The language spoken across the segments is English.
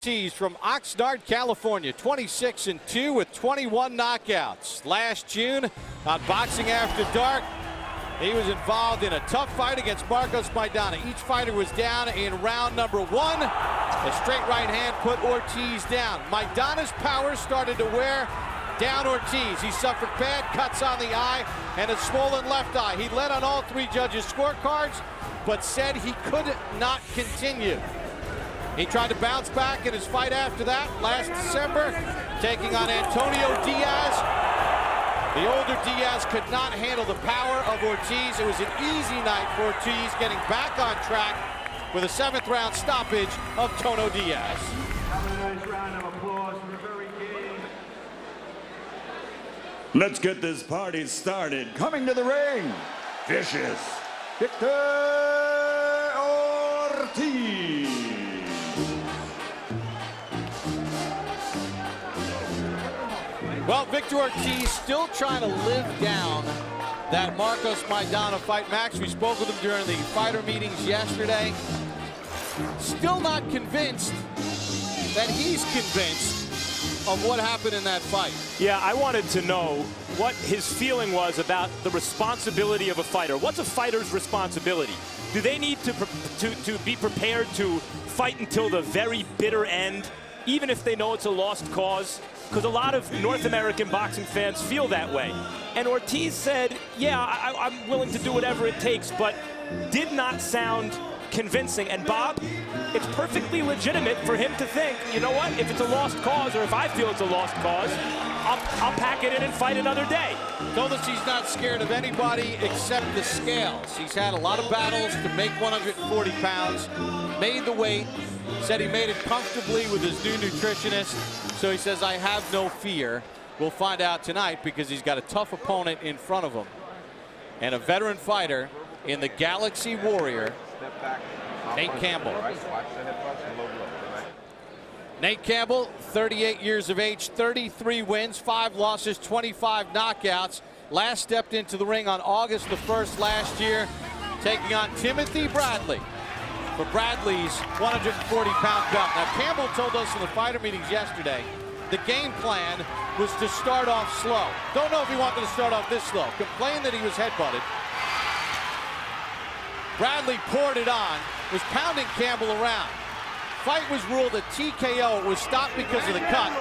Ortiz from Oxnard, California, 26-2 with 21 knockouts. Last June on Boxing After Dark, he was involved in a tough fight against Marcos Maidana. Each fighter was down in round number one. A straight right hand put Ortiz down. Maidana's power started to wear down Ortiz. He suffered bad cuts on the eye and a swollen left eye. He led on all three judges' scorecards, but said he could not continue. He tried to bounce back in his fight after that last December, taking on Antonio Diaz. The older Diaz could not handle the power of Ortiz. It was an easy night for Ortiz, getting back on track with a 7th round stoppage of Tono Diaz. Let's get this party started. Coming to the ring, vicious Victor Ortiz. Well, Victor Ortiz still trying to live down that Marcos Maidana fight. Max, we spoke with him during the fighter meetings yesterday. Still not convinced that he's convinced of what happened in that fight. Yeah, I wanted to know what his feeling was about the responsibility of a fighter. What's a fighter's responsibility? Do they need to be prepared to fight until the very bitter end, even if they know it's a lost cause? Because a lot of North American boxing fans feel that way. And Ortiz said, yeah, I'm willing to do whatever it takes, but did not sound convincing. And Bob, it's perfectly legitimate for him to think, you know what, if it's a lost cause, or if I feel it's a lost cause, I'll pack it in and fight another day. Told us he's not scared of anybody except the scales. He's had a lot of battles to make 140 pounds, made the weight, said he made it comfortably with his new nutritionist. So he says, I have no fear. We'll find out tonight because he's got a tough opponent in front of him. And a veteran fighter in the Galaxy Warrior, Nate Campbell. Nate Campbell, 38 years of age, 33 wins, 5 losses, 25 knockouts. Last stepped into the ring on August the 1st last year, taking on Timothy Bradley for Bradley's 140-pound belt. Now, Campbell told us in the fighter meetings yesterday the game plan was to start off slow. Don't know if he wanted to start off this slow. Complained that he was headbutted. Bradley poured it on, was pounding Campbell around. Fight was ruled a TKO. It was stopped because of the cut.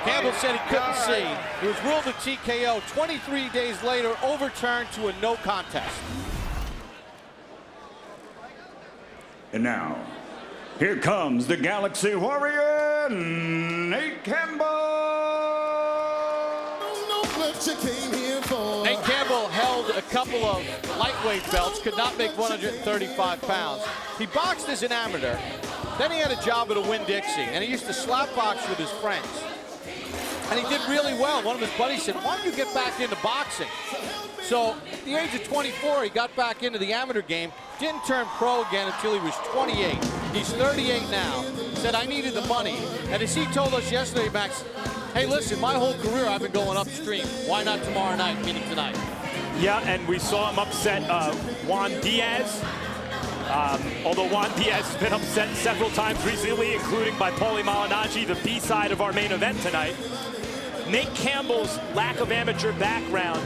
Campbell said he couldn't see. It was ruled a TKO. 23 days later, overturned to a no contest. And now, here comes the Galaxy Warrior, Nate Campbell. Nate Campbell held a couple of lightweight belts, could not make 135 pounds. He boxed as an amateur, then he had a job at a Winn-Dixie, and he used to slap box with his friends. And he did really well. One of his buddies said, why don't you get back into boxing? So at the age of 24, he got back into the amateur game, didn't turn pro again until he was 28. He's 38 now. Said, I needed the money. And as he told us yesterday, Max, hey, listen, my whole career I've been going upstream. Why not tomorrow night, meaning tonight? Yeah, and we saw him upset Juan Diaz. Although Juan Diaz has been upset several times recently, including by Paulie Malignaggi, the B-side of our main event tonight. Nate Campbell's lack of amateur background,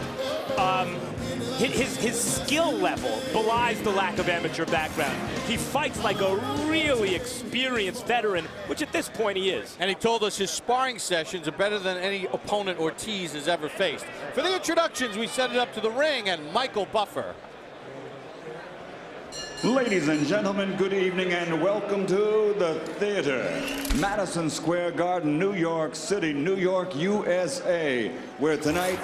his skill level belies the lack of amateur background. He fights like a really experienced veteran, which at this point he is. And he told us his sparring sessions are better than any opponent Ortiz has ever faced. For the introductions, we set it up to the ring and Michael Buffer. Ladies and gentlemen, good evening and welcome to the theater. Madison Square Garden, New York City, New York, USA, where tonight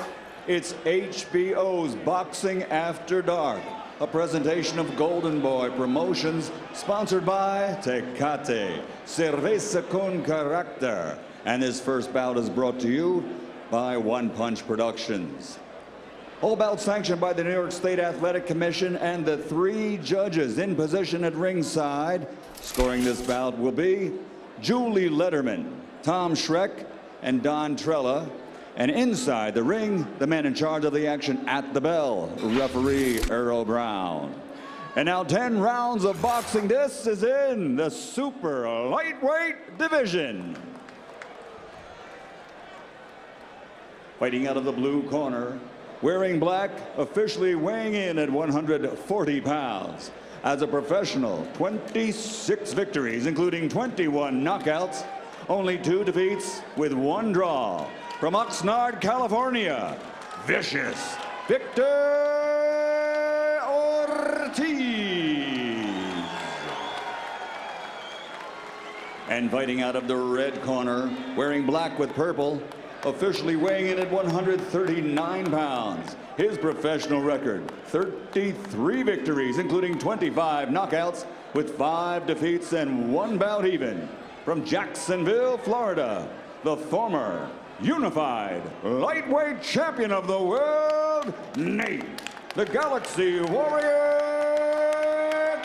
it's HBO's Boxing After Dark, a presentation of Golden Boy Promotions, sponsored by Tecate, Cerveza con Carácter. And this first bout is brought to you by One Punch Productions. All bouts sanctioned by the New York State Athletic Commission and the 3 judges in position at ringside. Scoring this bout will be Julie Letterman, Tom Schreck, and Don Trella. And inside the ring, the man in charge of the action at the bell, referee Earl Brown. And now 10 rounds of boxing. This is in the super lightweight division. Fighting out of the blue corner, wearing black, officially weighing in at 140 pounds. As a professional, 26 victories, including 21 knockouts, only 2 defeats with 1 draw. From Oxnard, California, Vicious Victor Ortiz. And fighting out of the red corner, wearing black with purple, officially weighing in at 139 pounds. His professional record, 33 victories, including 25 knockouts, with 5 defeats and 1 bout even. From Jacksonville, Florida, the former unified lightweight champion of the world, Nate, the Galaxy Warrior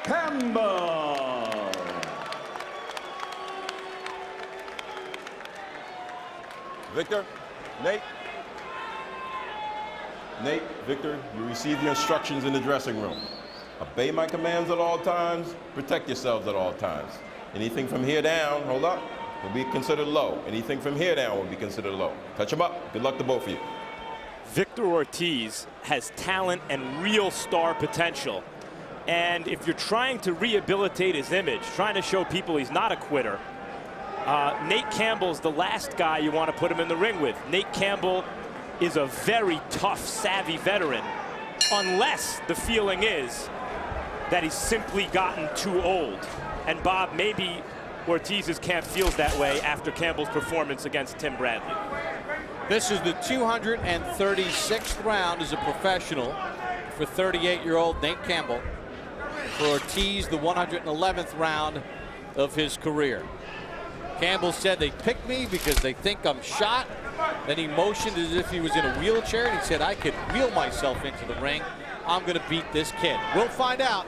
Campbell. Victor, Nate. Nate, Victor, you received your instructions in the dressing room. Obey my commands at all times, protect yourselves at all times. Anything from here down, hold up, will be considered low. Anything from here down will be considered low. Touch them up. Good luck to both of you. Victor Ortiz has talent and real star potential. And if you're trying to rehabilitate his image, trying to show people he's not a quitter, Nate Campbell's the last guy you want to put him in the ring with. Nate Campbell is a very tough, savvy veteran, unless the feeling is that he's simply gotten too old. And Bob, maybe Ortiz's camp feels that way after Campbell's performance against Tim Bradley. This is the 236th round as a professional for 38-year-old Nate Campbell. For Ortiz, the 111th round of his career. Campbell said they picked me because they think I'm shot. Then he motioned as if he was in a wheelchair, and he said, I could wheel myself into the ring. I'm going to beat this kid. We'll find out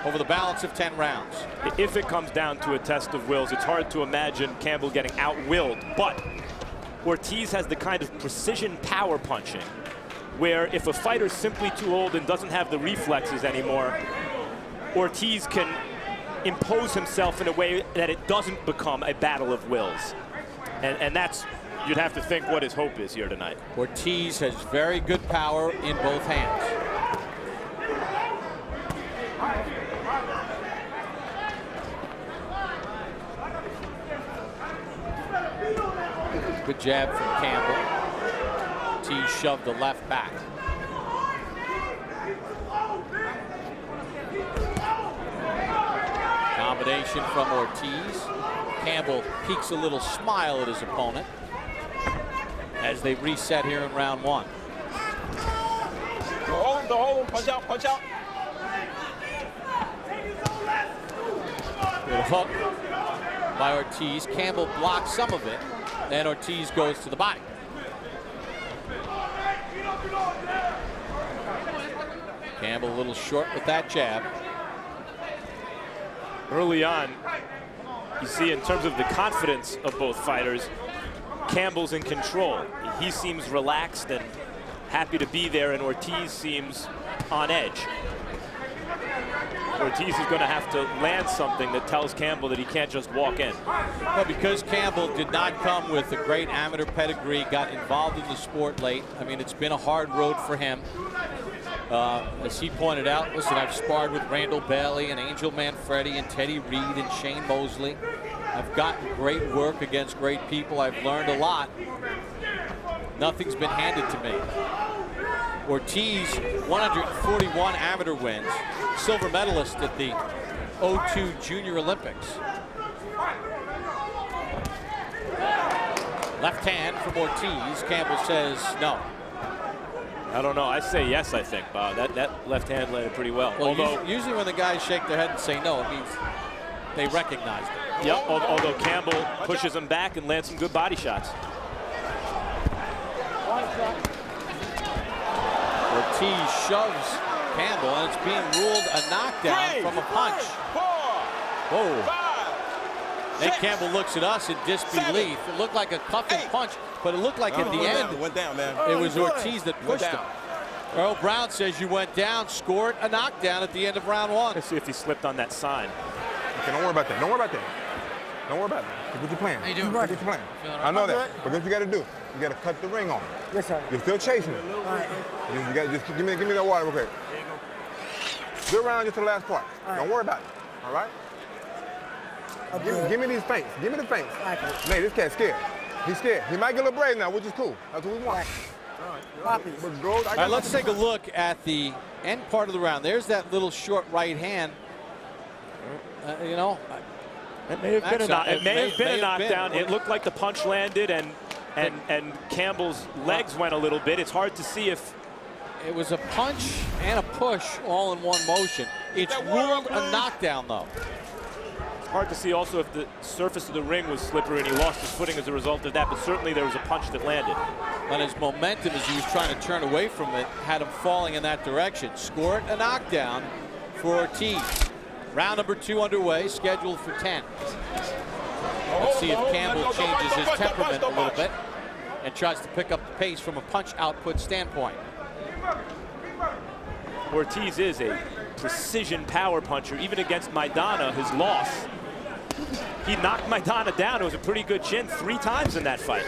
over the balance of 10 rounds. If it comes down to a test of wills, it's hard to imagine Campbell getting out-willed, but Ortiz has the kind of precision power punching where if a fighter's simply too old and doesn't have the reflexes anymore, Ortiz can impose himself in a way that it doesn't become a battle of wills. And that's, you'd have to think, what his hope is here tonight. Ortiz has very good power in both hands. Good jab from Campbell. Ortiz shoved the left back. Combination from Ortiz. Campbell peeks a little smile at his opponent as they reset here in round 1. Hold him, punch out, punch out. Good hook by Ortiz. Campbell blocks some of it, and Ortiz goes to the body. Campbell a little short with that jab. Early on, you see in terms of the confidence of both fighters, Campbell's in control. He seems relaxed and happy to be there, and Ortiz seems on edge. Ortiz is going to have to land something that tells Campbell that he can't just walk in. Well, because Campbell did not come with a great amateur pedigree, got involved in the sport late. I mean, it's been a hard road for him. As he pointed out, listen, I've sparred with Randall Bailey and Angel Manfredi and Teddy Reed and Shane Mosley. I've gotten great work against great people. I've learned a lot. Nothing's been handed to me. Ortiz, 141 amateur wins, silver medalist at the 02 Junior Olympics. Left hand from Ortiz. Campbell says no. I don't know. I say yes, I think, Bob. That left hand landed pretty well. Although usually when the guys shake their head and say no, it means they recognized it. Yep, although Campbell pushes him back and lands some good body shots. Ortiz shoves Campbell, and it's being ruled a knockdown from a punch. 4, Whoa. 5, Nate 6, Campbell looks at us in disbelief. It looked like a cuffing punch, but it looked like at the end it went down, man. it was Ortiz that pushed him. Earl Brown says you went down, scored a knockdown at the end of round one. Let's see if he slipped on that sign. Okay, don't worry about that. Don't worry about that. Don't worry about that. Get what you're playing. How you doing? Get what you're playing. I know that. But guess what you got to do? You got to cut the ring on. Yes, sir. You're still chasing it. All right. You got just give me that water real quick. Good round just to the last part. All right. Don't worry about it. All right? Give me these feints. Give me the feints. All right, coach. Man, this cat's scared. He's scared. He might get a little brave now, which is cool. That's what we want. Copies. But girls, All right, let's take a look at the end part of the round. There's that little short right hand. You know, It may have been a knockdown. been. It looked like the punch landed and Campbell's legs went a little bit. It's hard to see if it was a punch and a push all in one motion. It's ruled a knockdown, though. it's hard to see also if the surface of the ring was slippery and he lost his footing as a result of that. But certainly there was a punch that landed. And his momentum as he was trying to turn away from it had him falling in that direction. Scored a knockdown for Ortiz. Round number 2 underway, scheduled for 10. Let's see if Campbell changes his temperament a little bit and tries to pick up the pace from a punch output standpoint. Ortiz is a precision power puncher. Even against Maidana, his loss, he knocked Maidana down. It was a pretty good chin 3 times in that fight.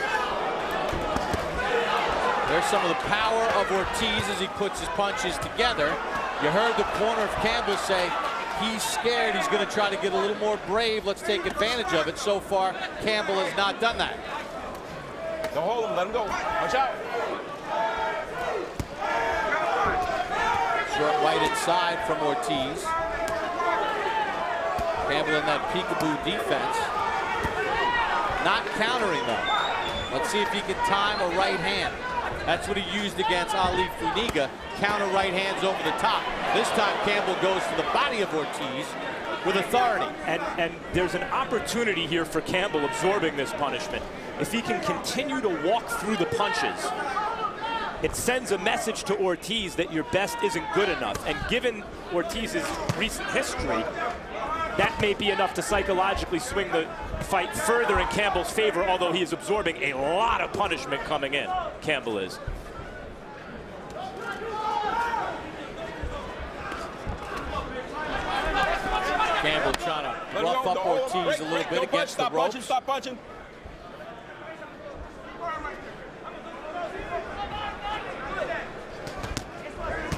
There's some of the power of Ortiz as he puts his punches together. You heard the corner of Campbell say he's scared. He's going to try to get a little more brave. Let's take advantage of it. So far, Campbell has not done that. Don't hold him. Let him go. Watch out. Short right inside from Ortiz. Campbell in that peekaboo defense. Not countering though. Let's see if he can time a right hand. That's what he used against Ali Funiga. Counter right hands over the top. This time Campbell goes to the body of Ortiz with authority. And there's an opportunity here for Campbell absorbing this punishment. If he can continue to walk through the punches, it sends a message to Ortiz that your best isn't good enough. And given Ortiz's recent history, that may be enough to psychologically swing the fight further in Campbell's favor, although he is absorbing a lot of punishment coming in. Campbell is. Campbell trying to rough up Ortiz a little bit against the ropes. Stop punching.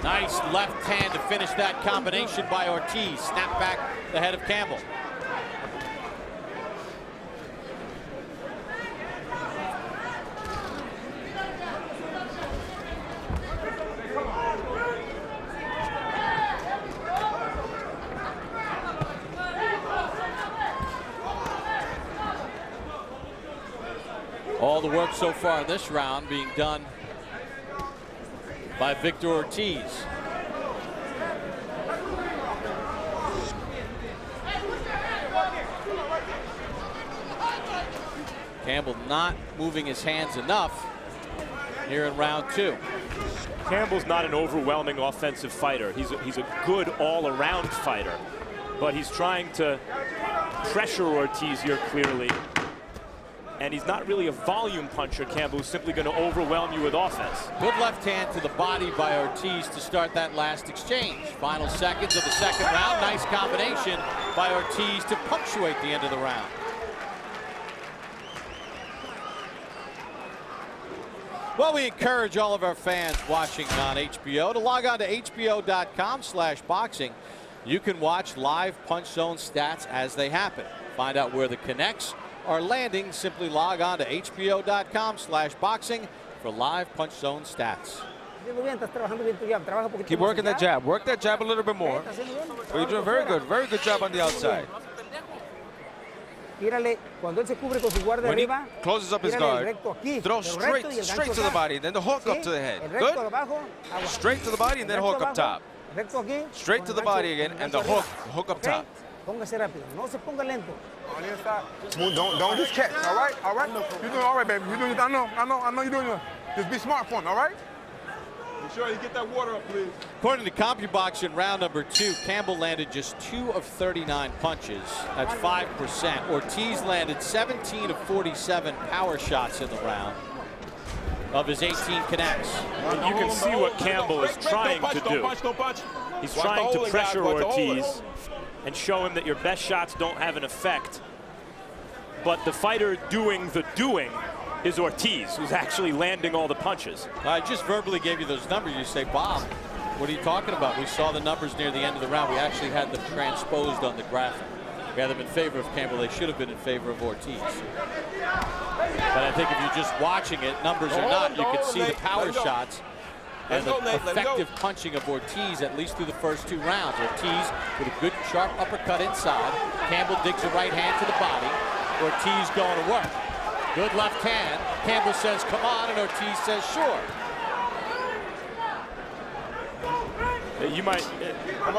Nice left hand to finish that combination by Ortiz. Snap back the head of Campbell. All the work so far in this round being done by Victor Ortiz. Campbell not moving his hands enough here in round 2. Campbell's not an overwhelming offensive fighter. He's a good all-around fighter, but he's trying to pressure Ortiz here clearly. And he's not really a volume puncher, Campbell, who's simply going to overwhelm you with offense. Good left hand to the body by Ortiz to start that last exchange. Final seconds of the second round. Nice combination by Ortiz to punctuate the end of the round. Well, we encourage all of our fans watching on HBO to log on to hbo.com/boxing. You can watch live Punch Zone stats as they happen. Find out where the connects are landing. Simply log on to hbo.com/boxing for live Punch Zone stats. Keep working that jab. Work that jab a little bit more. But you're doing very good. Very good job on the outside. When he closes up his guard, throw straight to the body, then the hook up to the head. Good. Straight to the body and then hook up top. Straight to the body again and the hook up top. Don't just catch, all right? All right? You're doing all right, baby. You're doing, I know you're doing it. Just be smart for him, all right? Be sure you get that water up, please. According to CompuBox in round number 2, Campbell landed just 2 of 39 punches. That's 5%. Ortiz landed 17 of 47 power shots in the round. of his 18 connects. And you can see what Campbell is trying to do. He's trying to pressure Ortiz and show him that your best shots don't have an effect. But the fighter doing the doing is Ortiz, who's actually landing all the punches. I just verbally gave you those numbers. You say, Bob, what are you talking about? We saw the numbers near the end of the round. We actually had them transposed on the graphic. We had them in favor of Campbell. They should have been in favor of Ortiz. But I think if you're just watching it, numbers or not, you can see the power shots and the effective punching of Ortiz, at least through the first 2 rounds. Ortiz with a good sharp uppercut inside. Campbell digs a right hand to the body. Ortiz going to work. Good left hand. Campbell says, come on, and Ortiz says, sure. You might,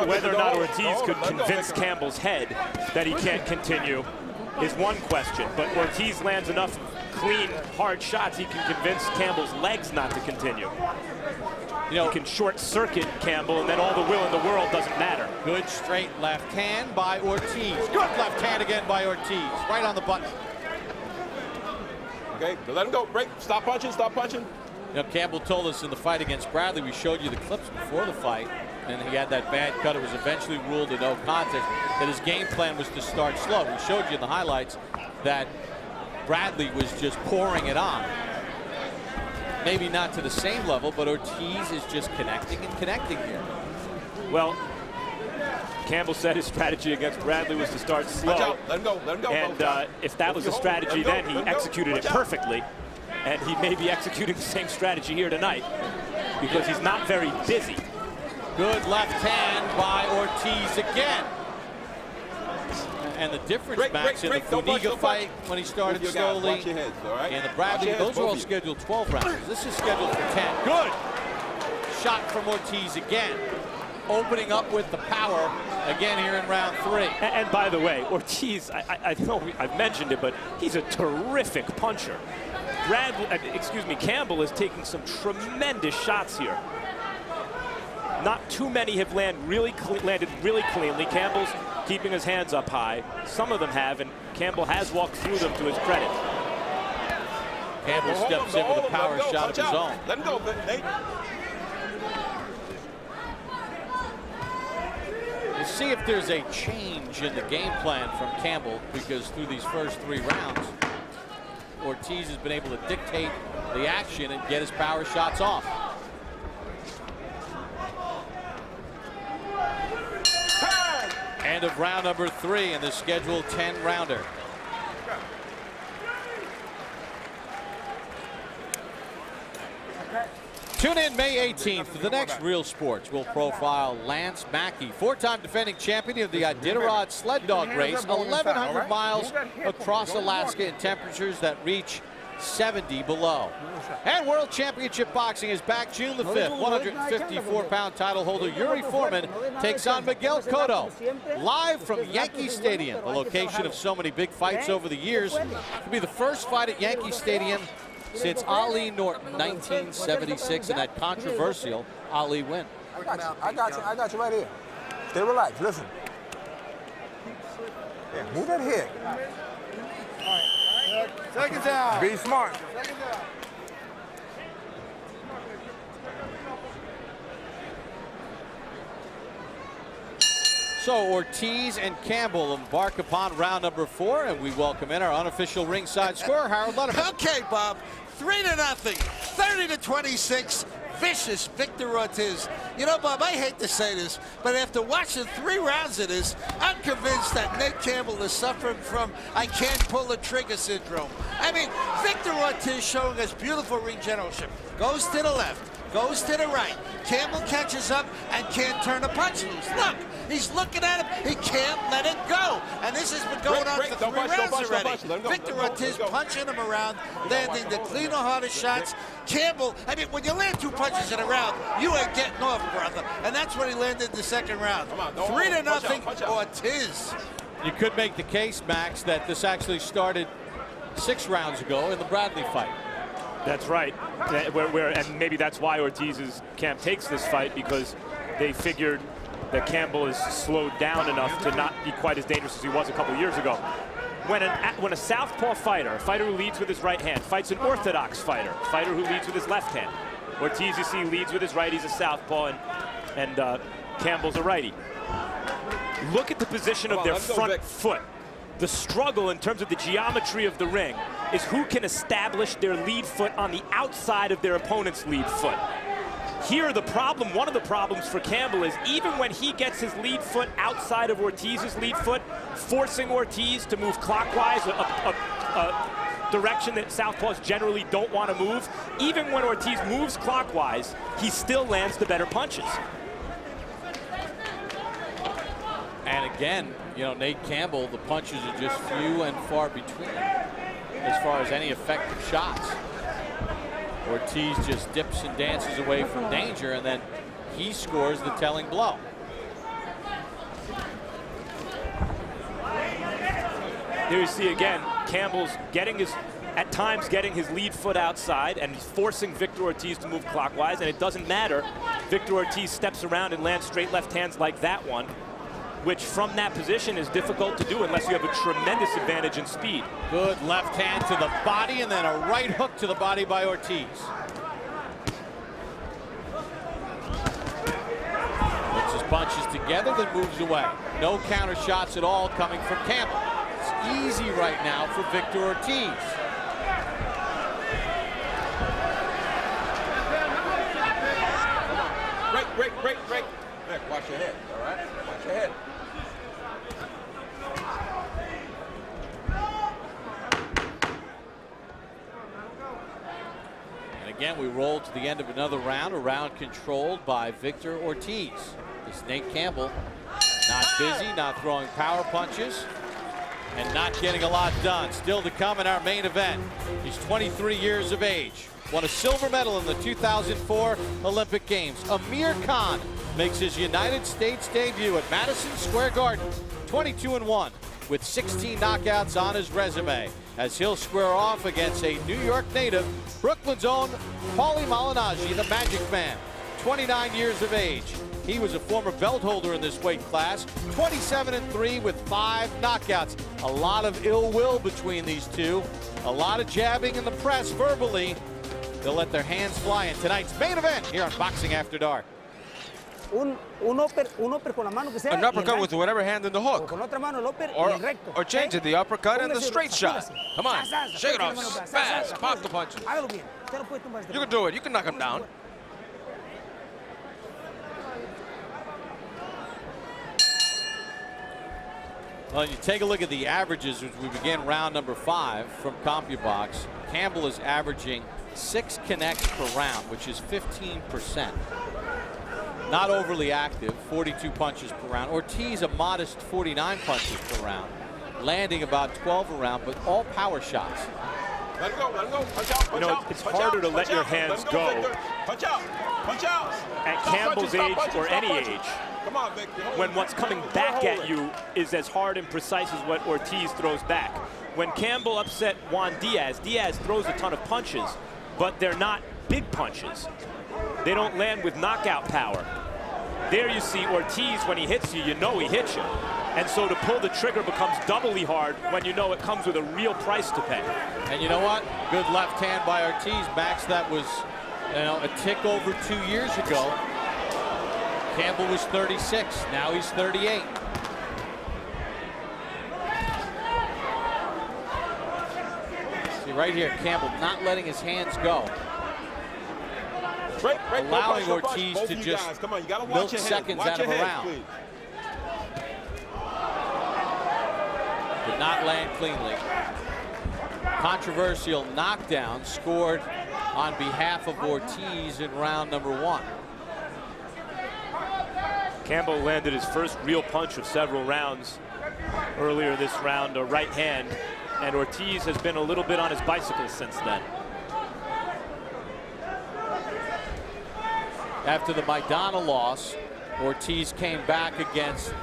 whether or not Ortiz could convince Campbell's head that he can't continue is one question, but Ortiz lands enough clean, hard shots, he can convince Campbell's legs not to continue. You know, he can short-circuit Campbell, and then all the will in the world doesn't matter. Good straight left hand by Ortiz. Good left hand again by Ortiz. Right on the button. Okay, let him go. Break. Stop punching. Stop punching. You know, Campbell told us in the fight against Bradley, we showed you the clips before the fight, and he had that bad cut. It was eventually ruled a no contest, that his game plan was to start slow. We showed you in the highlights that Bradley was just pouring it on. Maybe not to the same level, but Ortiz is just connecting and connecting here. Well, Campbell said his strategy against Bradley was to start slow. Watch out. Let him go. Let him go. And if that was the strategy then, he executed it perfectly. And he may be executing the same strategy here tonight because he's not very busy. Good left hand by Ortiz again. And the difference, Max, in the Funiga fight when he started slowly and the Bradley, those are all scheduled 12 rounds. This is scheduled for 10. Good shot from Ortiz again. Opening up with the power again here in round 3. And by the way, Ortiz, I know I've mentioned it, but he's a terrific puncher. Campbell is taking some tremendous shots here. Not too many have landed really cleanly. Campbell's keeping his hands up high. Some of them have, and Campbell has walked through them to his credit. Campbell steps in with a power shot of his own. Let him go, Nate. We'll see if there's a change in the game plan from Campbell, because through these first 3 rounds, Ortiz has been able to dictate the action and get his power shots off. End of round number 3 in the scheduled 10-rounder. Tune in May 18th for the next Real Sports. We'll profile Lance Mackey, 4-time defending champion of the Iditarod sled dog race, 1,100 miles across Alaska in temperatures that reach 70 below. And World Championship Boxing is back June the 5th. 154-pound title holder Yuri Foreman takes on Miguel Cotto. Live from Yankee Stadium, the location of so many big fights over the years. It'll be the first fight at Yankee Stadium since Ali Norton, 1976, and that controversial Ali win. I got you right here. Stay relaxed, listen. Yeah, move that head. All right. Seconds out. Be smart. Seconds out. So Ortiz and Campbell embark upon round number 4, and we welcome in our unofficial ringside scorer, Harold Letterman. Okay, Bob. 3-0, 30-26. Vicious Victor Ortiz. You know, Bob, I hate to say this, but after watching 3 rounds of this, I'm convinced that Nate Campbell is suffering from I can't pull the trigger syndrome. I mean, Victor Ortiz showing us beautiful ring generalship. Goes to the left, goes to the right. Campbell catches up and can't turn a punch loose. Look, he's looking at him. He can't let it go. And this has been going on for 3 rounds already. Victor Ortiz punching him around, landing the cleaner, harder shots. Campbell, I mean, when you land 2 punches in a round, you ain't getting off, brother. And that's when he landed the second round. 3-0, Ortiz. You could make the case, Max, that this actually started 6 rounds ago in the Bradley fight. That's right. And maybe that's why Ortiz's camp takes this fight, because they figured that Campbell is slowed down enough to not be quite as dangerous as he was a couple years ago. when a southpaw fighter, a fighter who leads with his right hand, fights an orthodox fighter, a fighter who leads with his left hand. Ortiz, you see, leads with his right. He's a southpaw, and Campbell's a righty. Look at the position of their front foot. The struggle in terms of the geometry of the ring is who can establish their lead foot on the outside of their opponent's lead foot. Here, the problem, one of the problems for Campbell is even when he gets his lead foot outside of Ortiz's lead foot, forcing Ortiz to move clockwise, a direction that southpaws generally don't want to move, even when Ortiz moves clockwise, he still lands the better punches. And again, you know, Nate Campbell, the punches are just few and far between as far as any effective shots. Ortiz just dips and dances away from danger, and then he scores the telling blow. Here you see again, Campbell's at times getting his lead foot outside and forcing Victor Ortiz to move clockwise, and it doesn't matter. Victor Ortiz steps around and lands straight left hands like that one, which from that position is difficult to do unless you have a tremendous advantage in speed. Good left hand to the body and then a right hook to the body by Ortiz. Puts his punches together, then moves away. No counter shots at all coming from Campbell. It's easy right now for Victor Ortiz. Break. Vic, watch your head, all right? Watch your head. And again, we roll to the end of another round, a round controlled by Victor Ortiz. This Nate Campbell, not busy, not throwing power punches, and not getting a lot done. Still to come in our main event. He's 23 years of age. Won a silver medal in the 2004 Olympic Games. Amir Khan makes his United States debut at Madison Square Garden, 22-1, with 16 knockouts on his resume, as he'll square off against a New York native, Brooklyn's own Paulie Malignaggi, the Magic Man, 29 years of age. He was a former belt holder in this weight class, 27-3 with 5 knockouts. A lot of ill will between these two, a lot of jabbing in the press verbally. They'll let their hands fly in tonight's main event here on Boxing After Dark. An uppercut with whatever hand in the hook. Or change it, the uppercut and the straight shot. Come on, shake it off, smash, pop the punches. You can do it, you can knock him down. Well, you take a look at the averages as we begin round number 5 from CompuBox. Campbell is averaging 6 connects per round, which is 15%. Not overly active, 42 punches per round. Ortiz, a modest 49 punches per round, landing about 12 a round, but all power shots. Let him go, punch out, you know, it's harder to let your hands go. Punch out. At Campbell's age or any age, come on, Vic. when what's coming back at you is as hard and precise as what Ortiz throws back. When Campbell upset Juan Diaz, Diaz throws a ton of punches, but they're not big punches. They don't land with knockout power. There you see Ortiz, when he hits you, you know he hits you. And so to pull the trigger becomes doubly hard when you know it comes with a real price to pay. And you know what? Good left hand by Ortiz. Max, that was, you know, a tick over 2 years ago. Campbell was 36. Now he's 38. See right here, Campbell not letting his hands go. Allowing Ortiz to just milk seconds out of a round. Did not land cleanly. Controversial knockdown scored on behalf of Ortiz in round number 1. Campbell landed his first real punch of several rounds earlier this round, a right hand, and Ortiz has been a little bit on his bicycle since then. After the Maidana loss, Ortiz came back against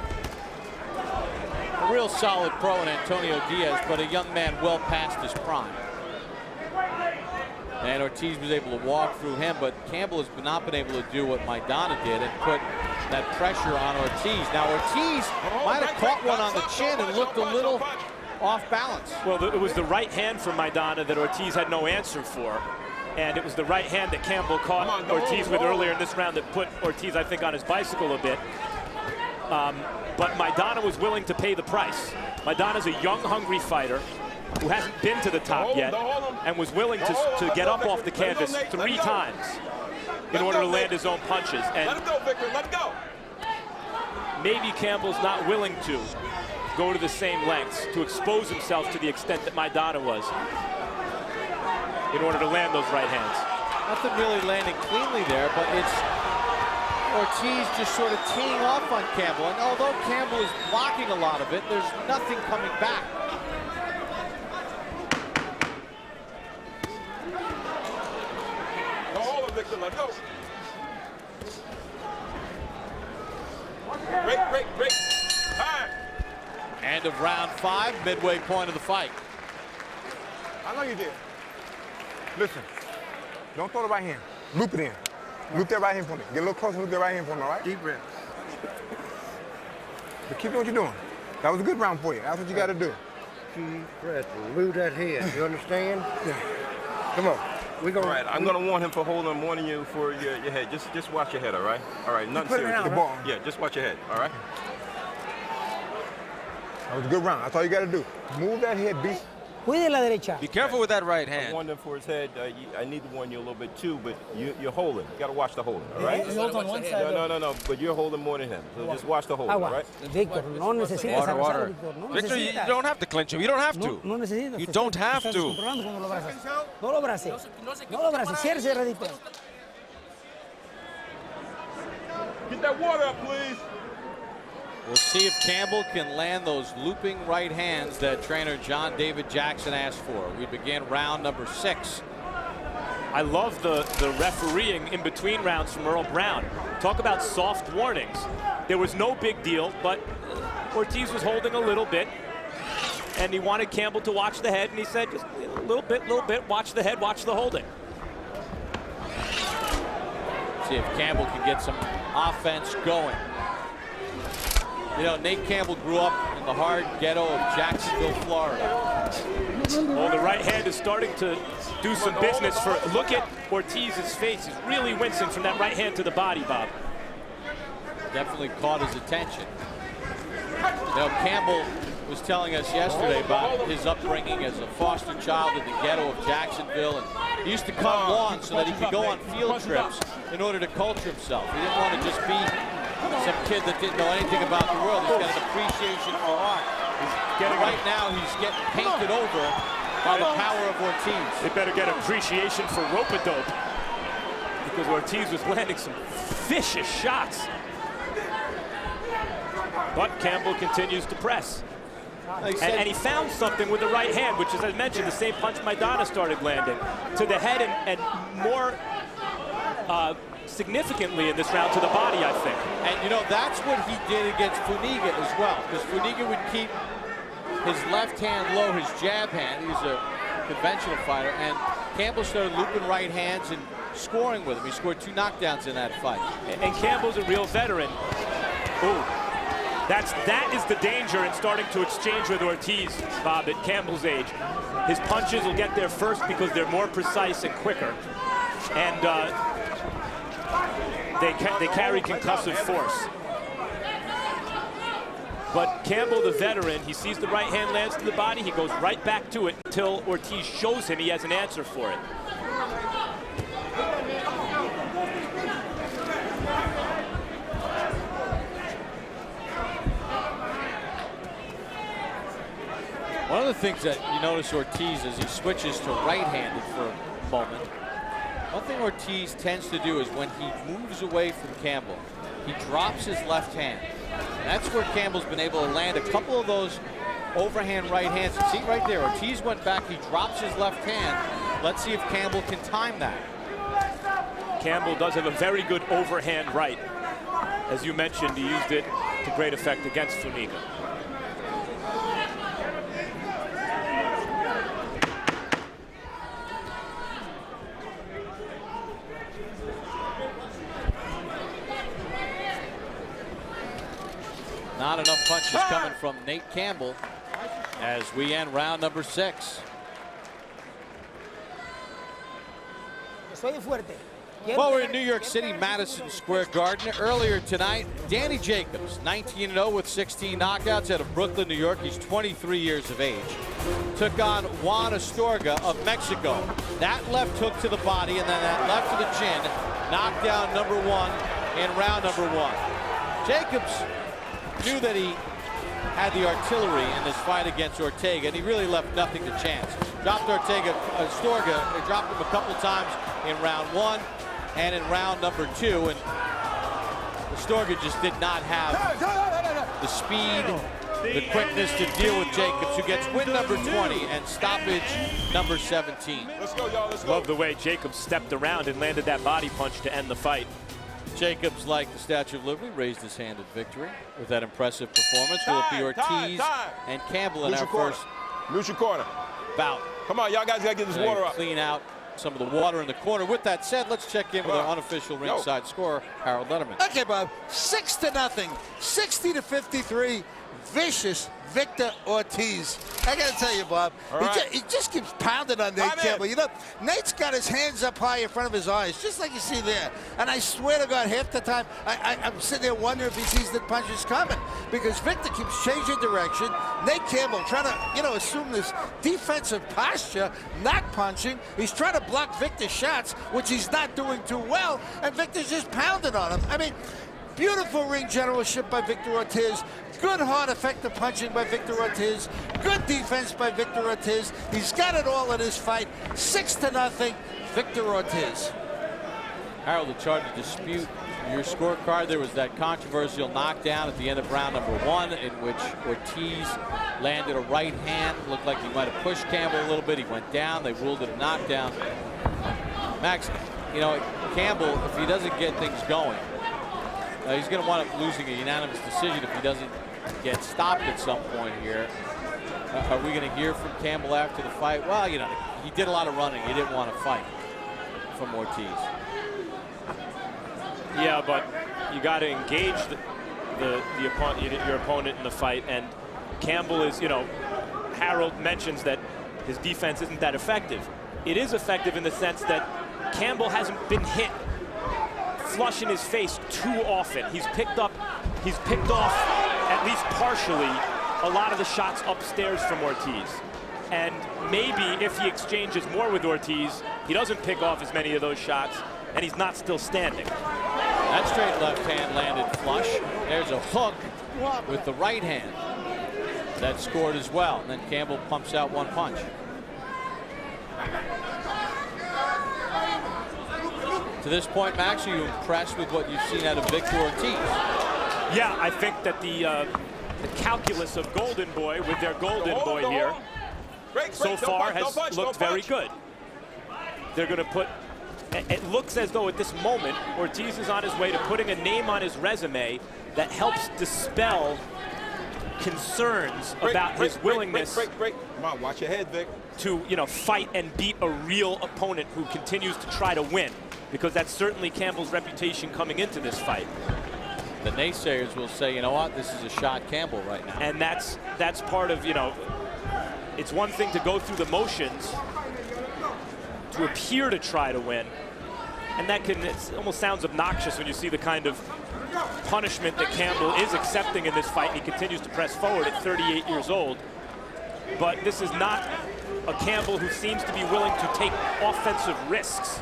a real solid pro in Antonio Diaz, but a young man well past his prime. And Ortiz was able to walk through him, but Campbell has not been able to do what Maidana did and put that pressure on Ortiz. Now Ortiz might have caught one on the chin and looked a little off balance. Well, it was the right hand from Maidana that Ortiz had no answer for. And it was the right hand that Campbell caught Ortiz with earlier in this round that put Ortiz, I think, on his bicycle a bit. But Maidana was willing to pay the price. Maidana's a young, hungry fighter who hasn't been to the top yet and was willing to get up off the canvas 3 times in order to land his own punches. And let him go, Victor, let him go. Maybe Campbell's not willing to go to the same lengths to expose himself to the extent that Maidana was in order to land those right hands. Nothing really landing cleanly there, but it's Ortiz just sort of teeing off on Campbell. And although Campbell is blocking a lot of it, there's nothing coming back. Go hold him, Victor, let go. Break. Time. End of round 5, midway point of the fight. I know you did. Listen, don't throw the right hand. Loop it in. Loop that right hand for me. Get a little closer and loop that right hand for me, all right? Deep breath. But keep doing what you're doing. That was a good round for you. That's what you got to do. Keep breath and move that head. You understand? Yeah. Come on. We go. All right, I'm gonna warn him for warning you for your head. Just watch your head, all right? All right, nothing Put it serious. down, ball. Yeah, just watch your head, all right? That was a good round. That's all you got to do. Move that head, beat. Cuide la derecha. Be careful with that right I hand. warned him for his head. I need to warn you a little bit too, but you're holding. You gotta watch the holding, all right? He holds on one side. No. But you're holding more than him. So just watch the holding, all Agua. right? Victor, no necesitas abrazar, Water. Victor. No Victor, you necesitas. don't have to clinch him. You don't have No, to. no necesitas. You Te don't estás- have te estás to. controlando cuando lo abrazas. No lo abraces. No lo abraces. Ciérrese, Redito. Get that water up, please. We'll see if Campbell can land those looping right hands that trainer John David Jackson asked for. We begin round number 6. I love the refereeing in between rounds from Earl Brown. Talk about soft warnings. There was no big deal, but Ortiz was holding a little bit, and he wanted Campbell to watch the head, and he said, just a little bit, watch the head, watch the holding. See if Campbell can get some offense going. You know, Nate Campbell grew up in the hard ghetto of Jacksonville, Florida. Oh, the right hand is starting to do some business for, look at Ortiz's face. He's really wincing from that right hand to the body, Bob. Definitely caught his attention. You know, Campbell was telling us yesterday about his upbringing as a foster child in the ghetto of Jacksonville. And he used to cut lawns so that he could go on field trips in order to culture himself. He didn't want to just be some kid that didn't know anything about the world. He's got an appreciation for art. Right now, he's getting painted over by the power of Ortiz. They better get appreciation for rope-a-dope, because Ortiz was landing some vicious shots. But Campbell continues to press. And he found something with the right hand, which, as I mentioned, the same punch Maidana started landing. To the head and more significantly in this round to the body, I think. And, you know, that's what he did against Funiga as well, because Funiga would keep his left hand low, his jab hand. He's a conventional fighter, and Campbell started looping right hands and scoring with him. He scored 2 knockdowns in that fight. And Campbell's a real veteran. Ooh. That is the danger in starting to exchange with Ortiz, Bob, at Campbell's age. His punches will get there first because they're more precise and quicker. And they carry concussive force. But Campbell, the veteran, he sees the right hand lands to the body, he goes right back to it until Ortiz shows him he has an answer for it. One of the things that you notice Ortiz as he switches to right-handed for a moment, one thing Ortiz tends to do is when he moves away from Campbell, he drops his left hand. And that's where Campbell's been able to land a couple of those overhand right hands. See right there, Ortiz went back, he drops his left hand. Let's see if Campbell can time that. Campbell does have a very good overhand right. As you mentioned, he used it to great effect against Funiga. Not enough punches coming from Nate Campbell. as we end round number 6. Well, we're in New York City, Madison Square Garden. Earlier tonight, Danny Jacobs, 19-0 with 16 knockouts out of Brooklyn, New York. He's 23 years of age. Took on Juan Astorga of Mexico. That left hook to the body and then that left to the chin. Knocked down number 1 in round number 1. Jacobs knew that he had the artillery in this fight against Ortega, and he really left nothing to chance. Dropped Astorga, he dropped him a couple times in round 1 and in round number 2, and Astorga just did not have the speed, the quickness to deal with Jacobs, who gets win number 20 and stoppage number 17. Let's go, y'all. Let's go. Love the way Jacobs stepped around and landed that body punch to end the fight. Jacobs, like the Statue of Liberty, raised his hand in victory with that impressive performance. Will it be Ortiz and Campbell in our first Neutral corner bout? Come on, y'all guys gotta get this water up. Clean out some of the water in the corner. With that said, let's check in with our unofficial ringside scorer, Harold Letterman. Okay, Bob. 6-0, 60-53. Vicious Victor Ortiz. I got to tell you, Bob, he just keeps pounding on Nate Campbell. You know, Nate's got his hands up high in front of his eyes, just like you see there. And I swear to God, half the time, I'm sitting there wondering if he sees the punches coming, because Victor keeps changing direction. Nate Campbell trying to, you know, assume this defensive posture, not punching. He's trying to block Victor's shots, which he's not doing too well, and Victor's just pounding on him. I mean, beautiful ring generalship by Victor Ortiz. Good, hard, effective punching by Victor Ortiz. Good defense by Victor Ortiz. He's got it all in his fight. 6-0, Victor Ortiz. Harold, it's hard to dispute your scorecard. There was that controversial knockdown at the end of round number 1 in which Ortiz landed a right hand. Looked like he might have pushed Campbell a little bit. He went down. They ruled it a knockdown. Max, you know, Campbell, if he doesn't get things going, he's going to wind up losing a unanimous decision if he doesn't get stopped at some point here. Are we going to hear from Campbell after the fight? Well, you know, he did a lot of running. He didn't want to fight from Ortiz. Yeah, but you got to engage your opponent in the fight, and Campbell is, you know, Harold mentions that his defense isn't that effective. It is effective in the sense that Campbell hasn't been hit flush in his face too often. He's picked off, at least partially, a lot of the shots upstairs from Ortiz. And maybe if he exchanges more with Ortiz, he doesn't pick off as many of those shots, and he's not still standing. That straight left hand landed flush. There's a hook with the right hand that scored as well. And then Campbell pumps out one punch. To this point, Max, are you impressed with what you've seen out of Victor Ortiz? Yeah, I think that the calculus of Golden Boy with their Golden Boy here so far has looked very good. They're going to put, it looks as though at this moment, Ortiz is on his way to putting a name on his resume that helps dispel concerns about his willingness Come on, watch your head, Vic. to, you know, fight and beat a real opponent who continues to try to win, because that's certainly Campbell's reputation coming into this fight. The naysayers will say, you know what, this is a shot Campbell right now. And that's part of, you know, it's one thing to go through the motions to appear to try to win, and that can, it almost sounds obnoxious when you see the kind of punishment that Campbell is accepting in this fight, and he continues to press forward at 38 years old. But this is not a Campbell who seems to be willing to take offensive risks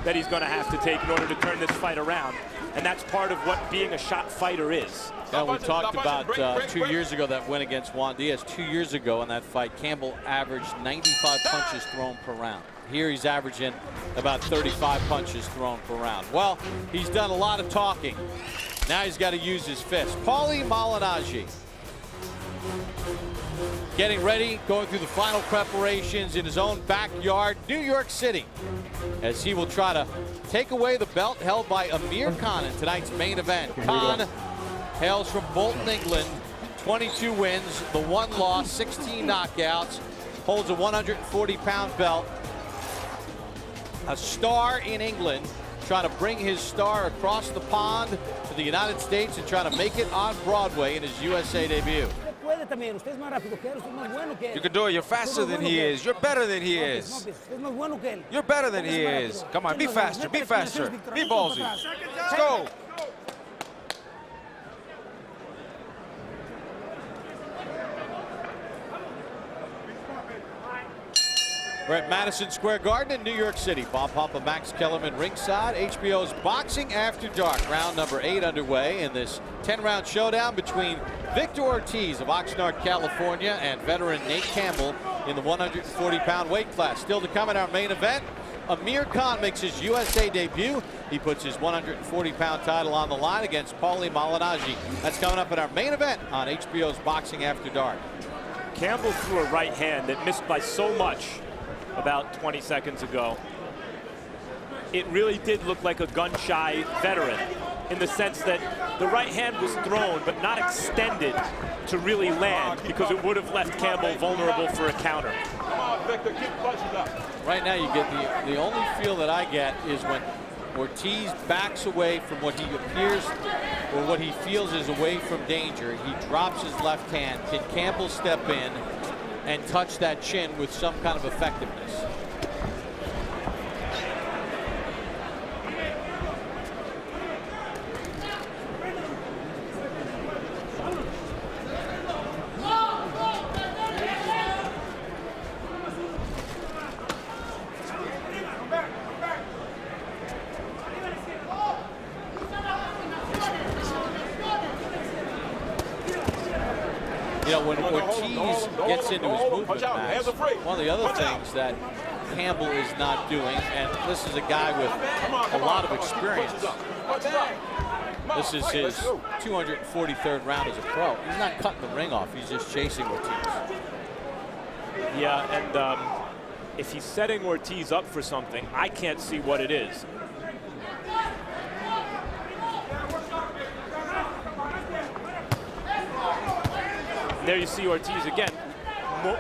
that he's going to have to take in order to turn this fight around. And that's part of what being a shot fighter is. Yeah, we talked about 2 years ago that win against Juan Diaz. 2 years ago in that fight, Campbell averaged 95 punches thrown per round. Here he's averaging about 35 punches thrown per round. Well, he's done a lot of talking. Now he's got to use his fist. Paulie Malignaggi getting ready, going through the final preparations in his own backyard, New York City, as he will try to take away the belt held by Amir Khan in tonight's main event. Khan hails from Bolton, England, 22 wins, the 1 loss, 16 knockouts, holds a 140-pound belt. A star in England, trying to bring his star across the pond to the United States and trying to make it on Broadway in his USA debut. puede también. Usted es más rápido que él, usted es más bueno que él. You can do it. You're faster than he is. You're better than he is. Usted es más bueno que él. You're better than he is. Come on, be faster. Be faster. Be ballsy. Let's go. We're at Madison Square Garden in New York City. Bob Papa, Max Kellerman ringside. HBO's Boxing After Dark. Round number 8 underway in this 10-round showdown between Victor Ortiz of Oxnard, California, and veteran Nate Campbell in the 140-pound weight class. Still to come in our main event, Amir Khan makes his USA debut. He puts his 140-pound title on the line against Paulie Malignaggi. That's coming up in our main event on HBO's Boxing After Dark. Campbell threw a right hand that missed by so much about 20 seconds ago. It really did look like a gun-shy veteran in the sense that the right hand was thrown but not extended to really land because it would have left Campbell vulnerable for a counter. Come on, Victor, keep punching up. Right now, you get the only feel that I get is when Ortiz backs away from what he appears or what he feels is away from danger. He drops his left hand. Can Campbell step in and touch that chin with some kind of effectiveness? You know, when Ortiz gets into his movement, Max, one of the other things that Campbell is not doing, and this is a guy with a lot of experience. This is his 243rd round as a pro. He's not cutting the ring off. He's just chasing Ortiz. Yeah, and if he's setting Ortiz up for something, I can't see what it is. There you see Ortiz again,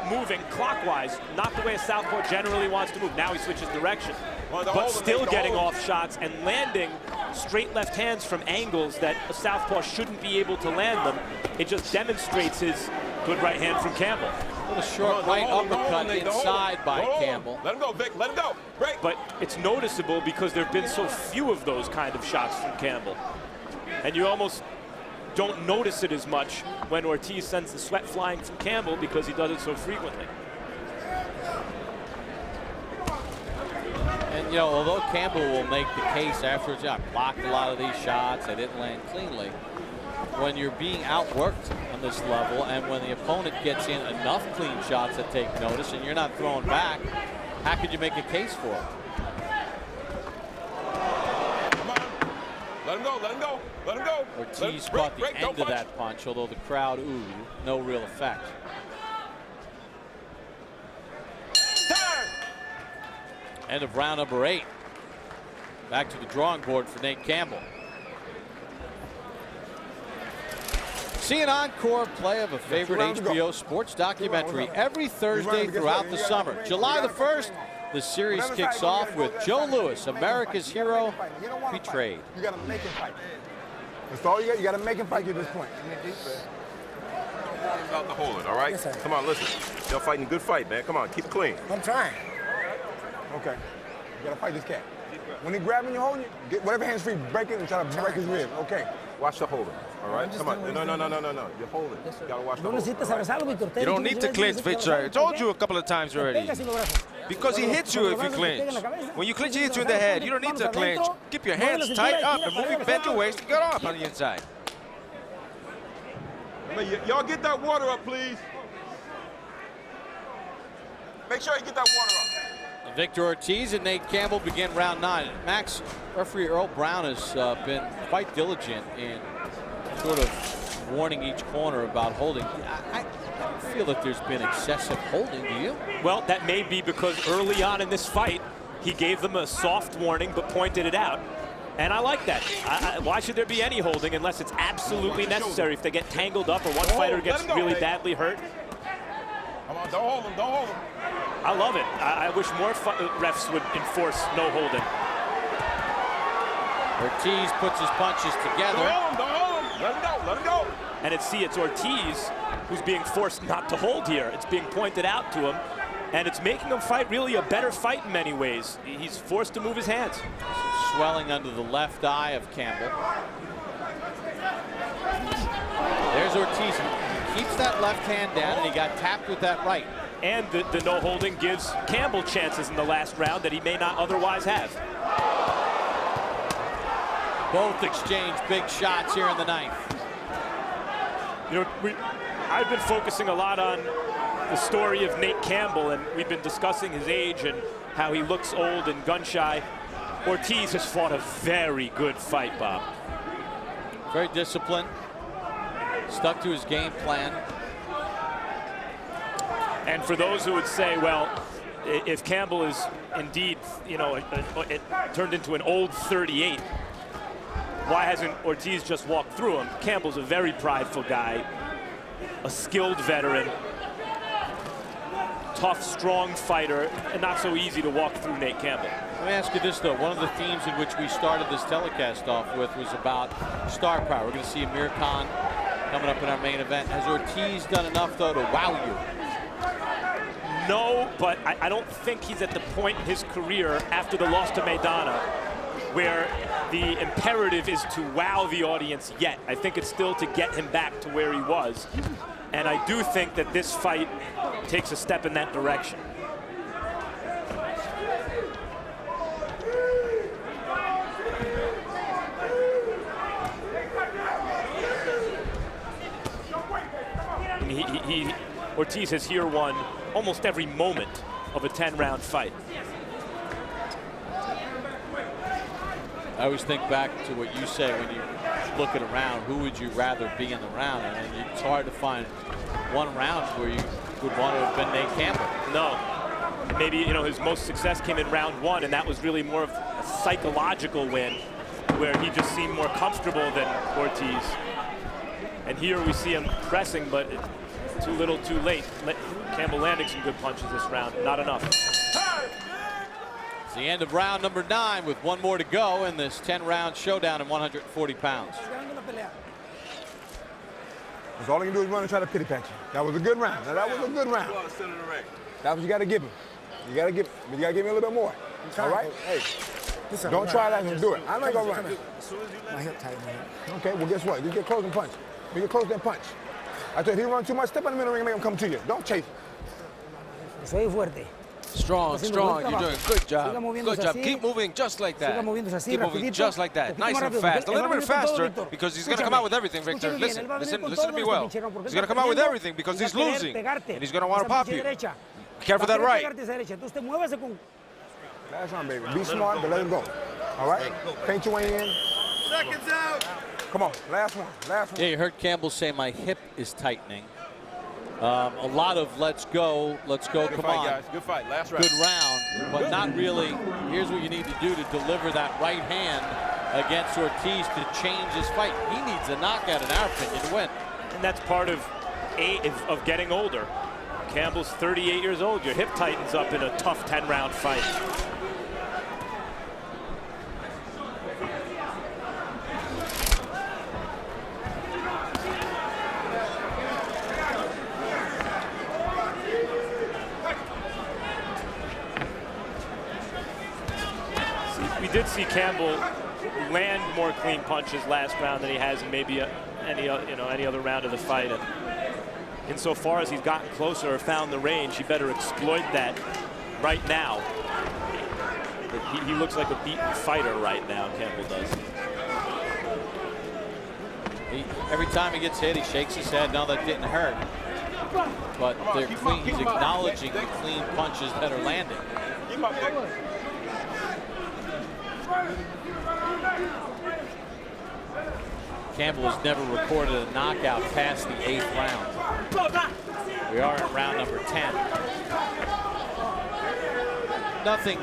moving clockwise, not the way a southpaw generally wants to move. Now he switches direction, but still getting off shots and landing straight left hands from angles that a southpaw shouldn't be able to land them. It just demonstrates his good right hand from Campbell. A short right uppercut inside by Campbell. Let him go, Vic. Let him go. Break. But it's noticeable because there have been so few of those kind of shots from Campbell. And you almost don't notice it as much when Ortiz sends the sweat flying from Campbell because he does it so frequently. And, you know, although Campbell will make the case afterwards, I blocked a lot of these shots, I didn't land cleanly. When you're being outworked on this level and when the opponent gets in enough clean shots that take notice and you're not throwing back, how could you make a case for it? Come on. Let him go, let him go, let him go. Ortiz caught the end of that punch, although the crowd oohed, no real effect. Turn. End of round number 8. Back to the drawing board for Nate Campbell. See an encore play of a favorite HBO sports documentary every Thursday throughout the summer. July the 1st, the series kicks off with Joe Louis, America's hero, betrayed. You got to make him fight. That's all you got. You got to make him fight at this point. About to hold it, all right? Yes, sir. Come on, listen. Y'all fighting a good fight, man. Come on, keep it clean. I'm trying. Okay. You got to fight this cat. When he grabbing you, holding you, get whatever hand's free, break it and try to break his rib. Okay. Watch the holding, all right? Come on. No. You're holding. You got to watch the No holding. necesitas abrazarlo, Víctor. You don't need to clinch, Victor. I told you a couple of times already. Pega así los brazos. Because he hits you if you clinch. When you clinch, he hits you in the head. You don't need to clinch. Keep your hands tight up and move, bend your waist, get off on the inside. Y'all get that water up, please. Make sure you get that water up. Victor Ortiz and Nate Campbell begin round 9. Max, referee Earl Brown has been quite diligent in sort of warning each corner about holding. I don't feel that there's been excessive holding, do you? Well, that may be because early on in this fight, he gave them a soft warning but pointed it out. And I like that. Why should there be any holding unless it's absolutely necessary? If they get tangled up or one fighter gets really badly hurt. Come on, don't hold him, don't hold him. I love it. I wish more refs would enforce no holding. Ortiz puts his punches together. Don't hold him, let him go, let him go. And it's Ortiz who's being forced not to hold here. It's being pointed out to him, and it's making him fight really a better fight in many ways. He's forced to move his hands. Some swelling under the left eye of Campbell. There's Ortiz. He keeps that left hand down, and he got tapped with that right. And the no holding gives Campbell chances in the last round that he may not otherwise have. Both exchange big shots here in the ninth. You know, I've been focusing a lot on the story of Nate Campbell, and we've been discussing his age and how he looks old and gun-shy. Ortiz has fought a very good fight, Bob. Very disciplined. Stuck to his game plan. And for those who would say, well, if Campbell is indeed, you know, it turned into an old 38, why hasn't Ortiz just walked through him? Campbell's a very prideful guy, a skilled veteran, tough, strong fighter, and not so easy to walk through Nate Campbell. Let me ask you this, though. One of the themes in which we started this telecast off with was about star power. We're going to see Amir Khan coming up in our main event. Has Ortiz done enough, though, to wow you? No, but I don't think he's at the point in his career after the loss to Maidana where the imperative is to wow the audience yet. I think it's still to get him back to where he was. And I do think that this fight takes a step in that direction. Ortiz has here won almost every moment of a 10-round fight. I always think back to what you say when you look at a round. Who would you rather be in the round? And it's hard to find one round where you would want to have been Nate Campbell. No. Maybe, you know, his most success came in round one, and that was really more of a psychological win where he just seemed more comfortable than Ortiz. And here we see him pressing, but too little, too late. Campbell landing some good punches this round. Not enough. It's the end of round number 9 with one more to go in this 10-round showdown in 140 pounds. That's all he can do is run and try to pity patch you. That was a good round. Now, that was a good round. That's what you got to give him. You got to give me a little bit more. All right? Hey, don't try that and do it. I'm not going to run. My hip tight, man. Okay, well, guess what? You get close and punch. You get close and punch. I thought if he run too much, step in the middle ring and make him come to you. Don't chase him. Soy fuerte. Strong, strong. You're doing a good job. Good job. Keep moving just like that. Keep moving just like that. Nice and fast. A little bit faster because he's going to come out with everything, Victor. Listen to me well. He's going to come out with everything because he's losing. And he's going to want to pop you. Careful that right. Last round, baby. Be smart, but let him go. All right? Paint your way in. Seconds out. Come on. Last one. Last one. Yeah, you heard Campbell say my hip is tightening. A lot of let's go, come on. Guys. Good fight, last round. Good round, but not really. Here's what you need to do to deliver that right hand against Ortiz to change his fight. He needs a knockout, in our opinion, to win. And that's part of getting older. Campbell's 38 years old. Your hip tightens up in a tough 10-round fight. We did see Campbell land more clean punches last round than he has in maybe any other round of the fight. And insofar as he's gotten closer or found the range, he better exploit that right now. He looks like a beaten fighter right now, Campbell does. Every time he gets hit, he shakes his head. No, that didn't hurt. But they're clean. He's acknowledging the clean punches that are landing. Campbell has never recorded a knockout past the 8th round. We are in round number 10. Nothing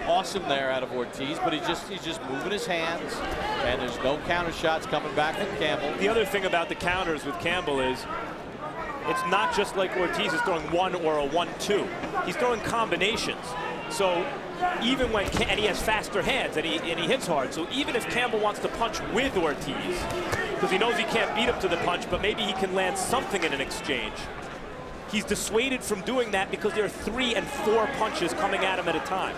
awesome there out of Ortiz, but he's just moving his hands, and there's no counter shots coming back from Campbell. The other thing about the counters with Campbell is it's not just like Ortiz is throwing one or a 1-2. He's throwing combinations. So even when and he has faster hands and he hits hard. So even if Campbell wants to punch with Ortiz, because he knows he can't beat him to the punch, but maybe he can land something in an exchange, he's dissuaded from doing that because there are 3 and 4 punches coming at him at a time.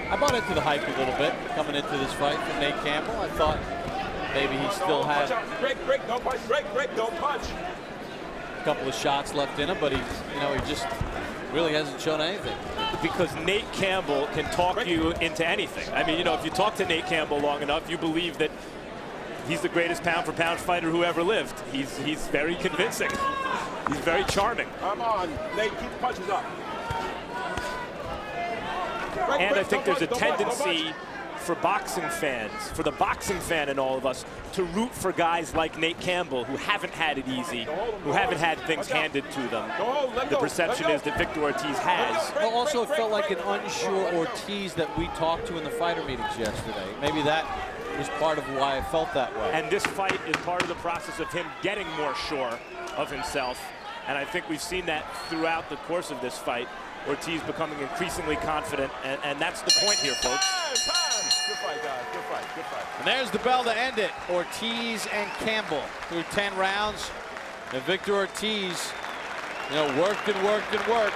I bought into the hype a little bit coming into this fight from Nate Campbell. I thought maybe he still had break, don't punch, break, don't punch. a couple of shots left in him, but he just really hasn't shown anything. Because Nate Campbell can talk you into anything. I mean, if you talk to Nate Campbell long enough, you believe that he's the greatest pound-for-pound fighter who ever lived. He's very convincing. He's very charming. Come on, Nate, keep the punches up. And I think there's a tendency for boxing fans, for the boxing fan in all of us, to root for guys like Nate Campbell who haven't had it easy, who haven't had things handed to them. The perception is that Victor Ortiz has. Well, also it felt like an unsure Ortiz that we talked to in the fighter meetings yesterday. Maybe that was part of why I felt that way. And this fight is part of the process of him getting more sure of himself. And I think we've seen that throughout the course of this fight. Ortiz becoming increasingly confident, and that's the point here, folks. Good fight, guys. Good fight. Good fight. And there's the bell to end it. Ortiz and Campbell through 10 rounds. And Victor Ortiz, worked and worked and worked.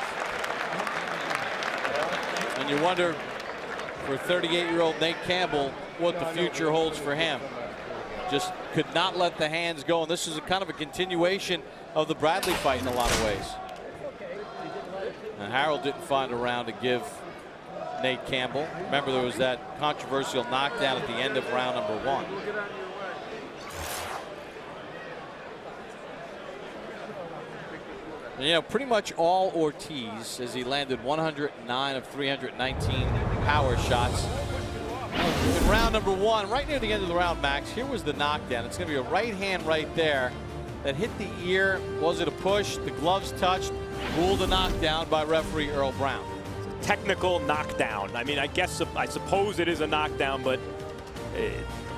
And you wonder for 38-year-old Nate Campbell what the future holds for him. Just could not let the hands go. And this is a kind of a continuation of the Bradley fight in a lot of ways. And Harold didn't find a round to give Nate Campbell. Remember, there was that controversial knockdown at the end of round number 1. And, pretty much all Ortiz, as he landed 109 of 319 power shots. In round number 1, right near the end of the round, Max, here was the knockdown. It's going to be a right hand right there that hit the ear. Was it a push? The gloves touched. Ruled a knockdown by referee Earl Brown. Technical knockdown. I mean, I suppose it is a knockdown, but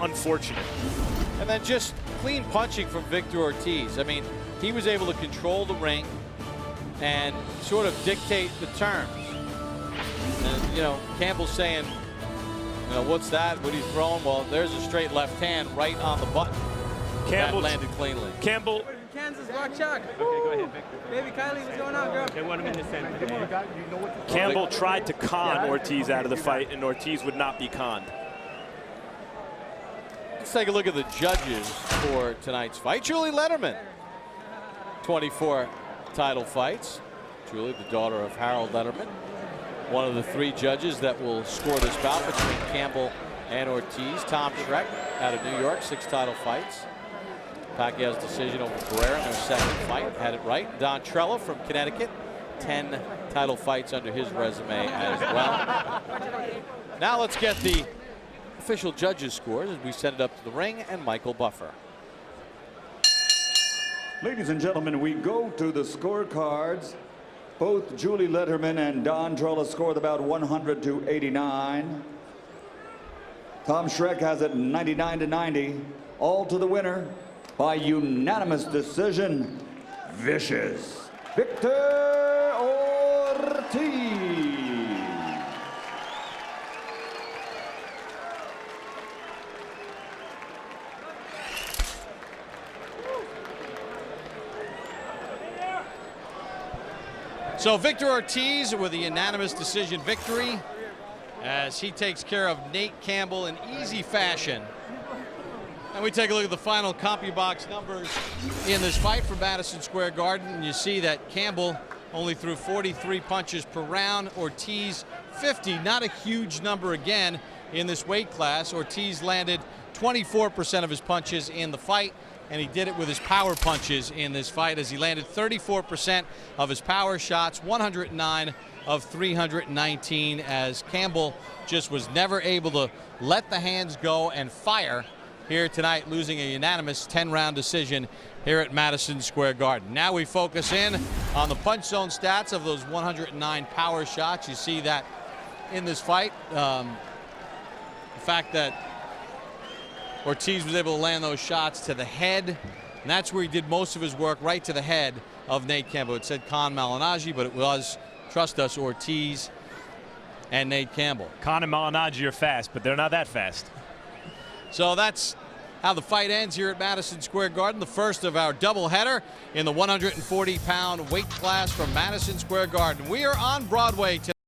unfortunate. And then just clean punching from Victor Ortiz. I mean, he was able to control the ring and sort of dictate the terms. And, Campbell's saying, what's that? What are you throwing? Well, there's a straight left hand right on the button. Campbell landed cleanly. Campbell. Kansas, rock chalk. Okay, go ahead, Victor. Baby Kylie, what's going on, girl? They want him in the center. Campbell tried to con Ortiz out of the fight, and Ortiz would not be conned. Let's take a look at the judges for tonight's fight. Julie Letterman, 24 title fights. Julie, the daughter of Harold Letterman, one of the 3 judges that will score this bout between Campbell and Ortiz. Tom Schreck out of New York, 6 title fights. Pacquiao's decision over Barrera in their second fight, had it right. Don Trella from Connecticut, 10 title fights under his resume as well. Now let's get the official judges' scores as we send it up to the ring and Michael Buffer. Ladies and gentlemen, we go to the scorecards. Both Julie Letterman and Don Trella scored about 100 to 89. Tom Schreck has it 99 to 90. All to the winner by unanimous decision, vicious Victor Ortiz. So Victor Ortiz with a unanimous decision victory as he takes care of Nate Campbell in easy fashion. And we take a look at the final CompuBox numbers in this fight for Madison Square Garden. And you see that Campbell only threw 43 punches per round. Ortiz 50, not a huge number again in this weight class. Ortiz landed 24% of his punches in the fight, and he did it with his power punches in this fight as he landed 34% of his power shots, 109 of 319, as Campbell just was never able to let the hands go and fire here tonight, losing a unanimous 10-round decision here at Madison Square Garden. Now we focus in on the punch zone stats of those 109 power shots. You see that in this fight, The fact that Ortiz was able to land those shots to the head, and that's where he did most of his work, right to the head of Nate Campbell. It said Khan Malinaji, but it was, trust us, Ortiz and Nate Campbell. Khan and Malinaji are fast, but they're not that fast. So that's how the fight ends here at Madison Square Garden, the first of our doubleheader in the 140-pound weight class from Madison Square Garden. We are on Broadway today.